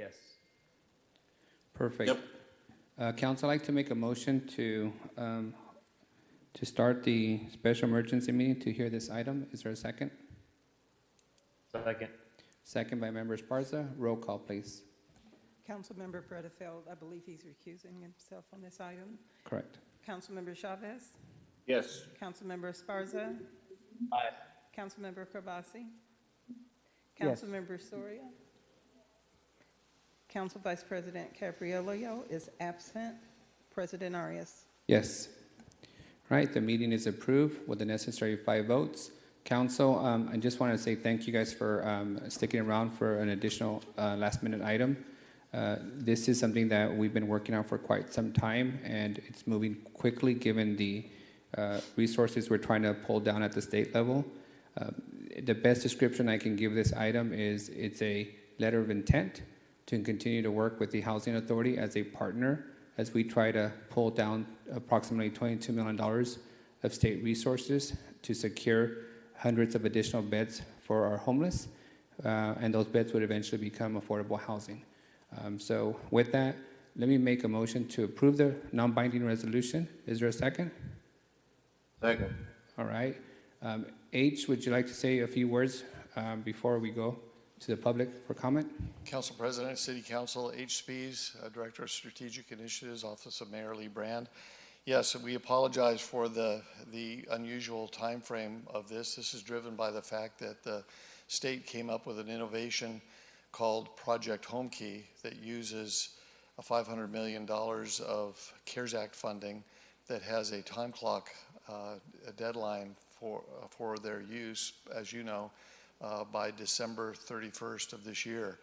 Yes. Perfect. Yep. Council, I'd like to make a motion to start the special emergency meeting to hear this item. Is there a second? Second. Second by Member Esparza. Roll call, please. Councilmember Bredefeld, I believe he's recusing himself on this item. Correct. Councilmember Chavez. Yes. Councilmember Esparza. Aye. Councilmember Karbasi. Yes. Councilmember Soria. Council Vice President Capriolo is absent. President Arias. Yes. Right, the meeting is approved with the necessary 5 votes. Council, I just want to say thank you guys for sticking around for an additional last-minute item. This is something that we've been working on for quite some time, and it's moving quickly given the resources we're trying to pull down at the state level. The best description I can give this item is it's a letter of intent to continue to work with the Housing Authority as a partner as we try to pull down approximately $22 million of state resources to secure hundreds of additional beds for our homeless, and those beds would eventually become affordable housing. So with that, let me make a motion to approve the non-binding resolution. Is there a second? Second. All right. H, would you like to say a few words before we go to the public for comment? Council President, City Council, H. Spies, Director of Strategic Initiatives, Office of Mayor Lee Brand. Yes, we apologize for the unusual time frame of this. This is driven by the fact that the state came up with an innovation called Project Homekey that uses $500 million of CARES Act funding that has a time clock, a deadline for their use, as you know, by December 31st of this year.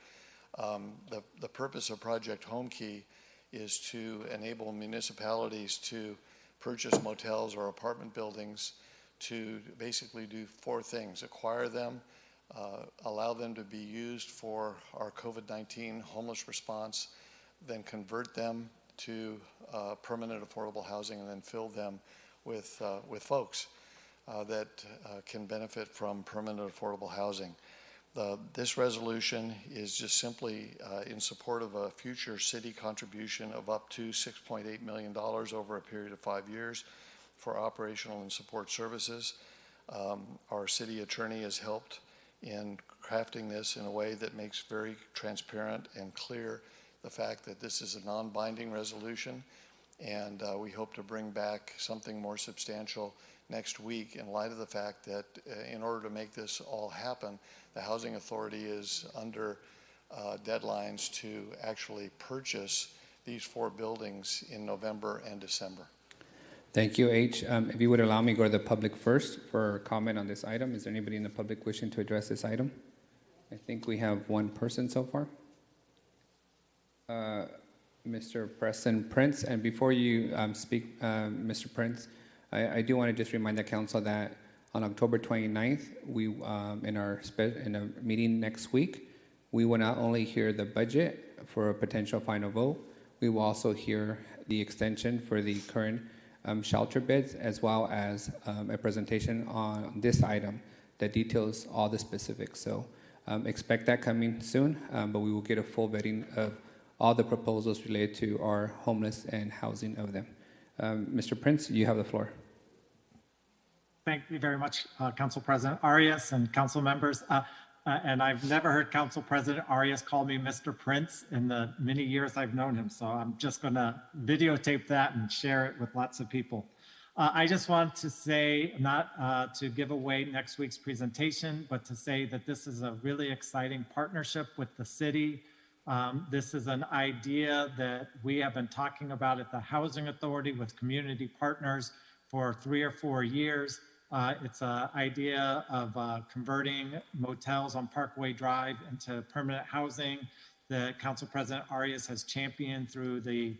The purpose of Project Homekey is to enable municipalities to purchase motels or apartment buildings to basically do 4 things: acquire them, allow them to be used for our COVID-19 homeless response, then convert them to permanent affordable housing, and then fill them with folks that can benefit from permanent affordable housing. This resolution is just simply in support of a future city contribution of up to $6.8 million over a period of 5 years for operational and support services. Our city attorney has helped in crafting this in a way that makes very transparent and clear the fact that this is a non-binding resolution, and we hope to bring back something more substantial next week in light of the fact that in order to make this all happen, the Housing Authority is under deadlines to actually purchase these 4 buildings in November and December. Thank you, H. If you would allow me to go to the public first for comment on this item. Is there anybody in the public wishing to address this item? I think we have 1 person so far. Mr. Preston Prince. And before you speak, Mr. Prince, I do want to just remind the council that on October 29th, we in a meeting next week, we will not only hear the budget for a potential final vote, we will also hear the extension for the current shelter beds, as well as a presentation on this item that details all the specifics. So expect that coming soon, but we will get a full vetting of all the proposals related to our homeless and housing of them. Mr. Prince, you have the floor. Thank you very much, Council President Arias and council members. And I've never heard Council President Arias call me Mr. Prince in the many years I've known him. So I'm just going to videotape that and share it with lots of people. I just want to say, not to give away next week's presentation, but to say that this is a really exciting partnership with the city. This is an idea that we have been talking about at the Housing Authority with community partners for 3 or 4 years. It's an idea of converting motels on Parkway Drive into permanent housing that Council President Arias has championed through the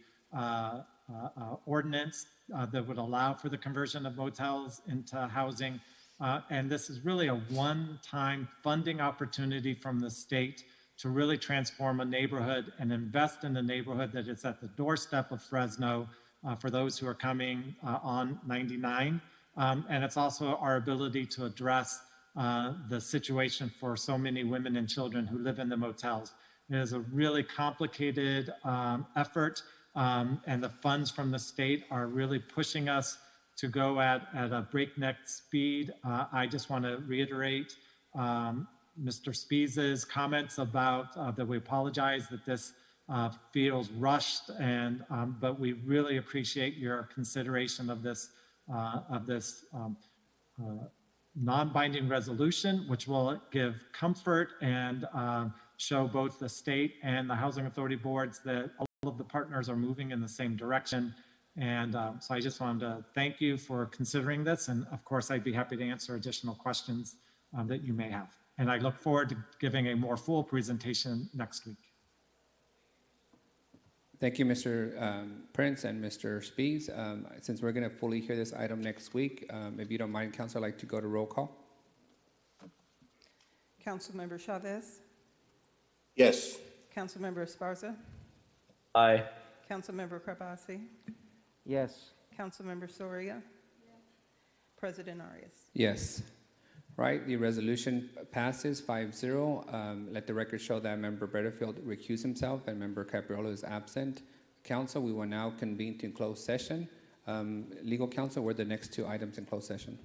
ordinance that would allow for the conversion of motels into housing. And this is really a one-time funding opportunity from the state to really transform a neighborhood and invest in a neighborhood that is at the doorstep of Fresno for those who are coming on 99. And it's also our ability to address the situation for so many women and children who live in the motels. It is a really complicated effort, and the funds from the state are really pushing us to go at a breakneck speed. I just want to reiterate Mr. Spees' comments about that we apologize that this feels rushed, and but we really appreciate your consideration of this non-binding resolution, which will give comfort and show both the state and the Housing Authority boards that all of the partners are moving in the same direction. And so I just wanted to thank you for considering this. And of course, I'd be happy to answer additional questions that you may have. And I look forward to giving a more full presentation next week. Thank you, Mr. Prince and Mr. Spees. Since we're going to fully hear this item next week, if you don't mind, Council, I'd like to go to roll call. Councilmember Chavez, Yes. Councilmember Esparza, Aye. Councilmember Karbasi, Yes. Councilmember Soria, President Arias. Yes. Right, the resolution passes 5-0. Let the record show that Member Butterfield recused himself and Member Capriola is absent. Council, we will now convene to closed session. Legal Counsel, what are the next two items in closed session?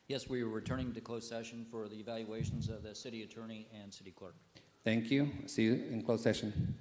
Yes, we are returning to closed session for the evaluations of the city attorney and city clerk. Thank you. See you in closed session.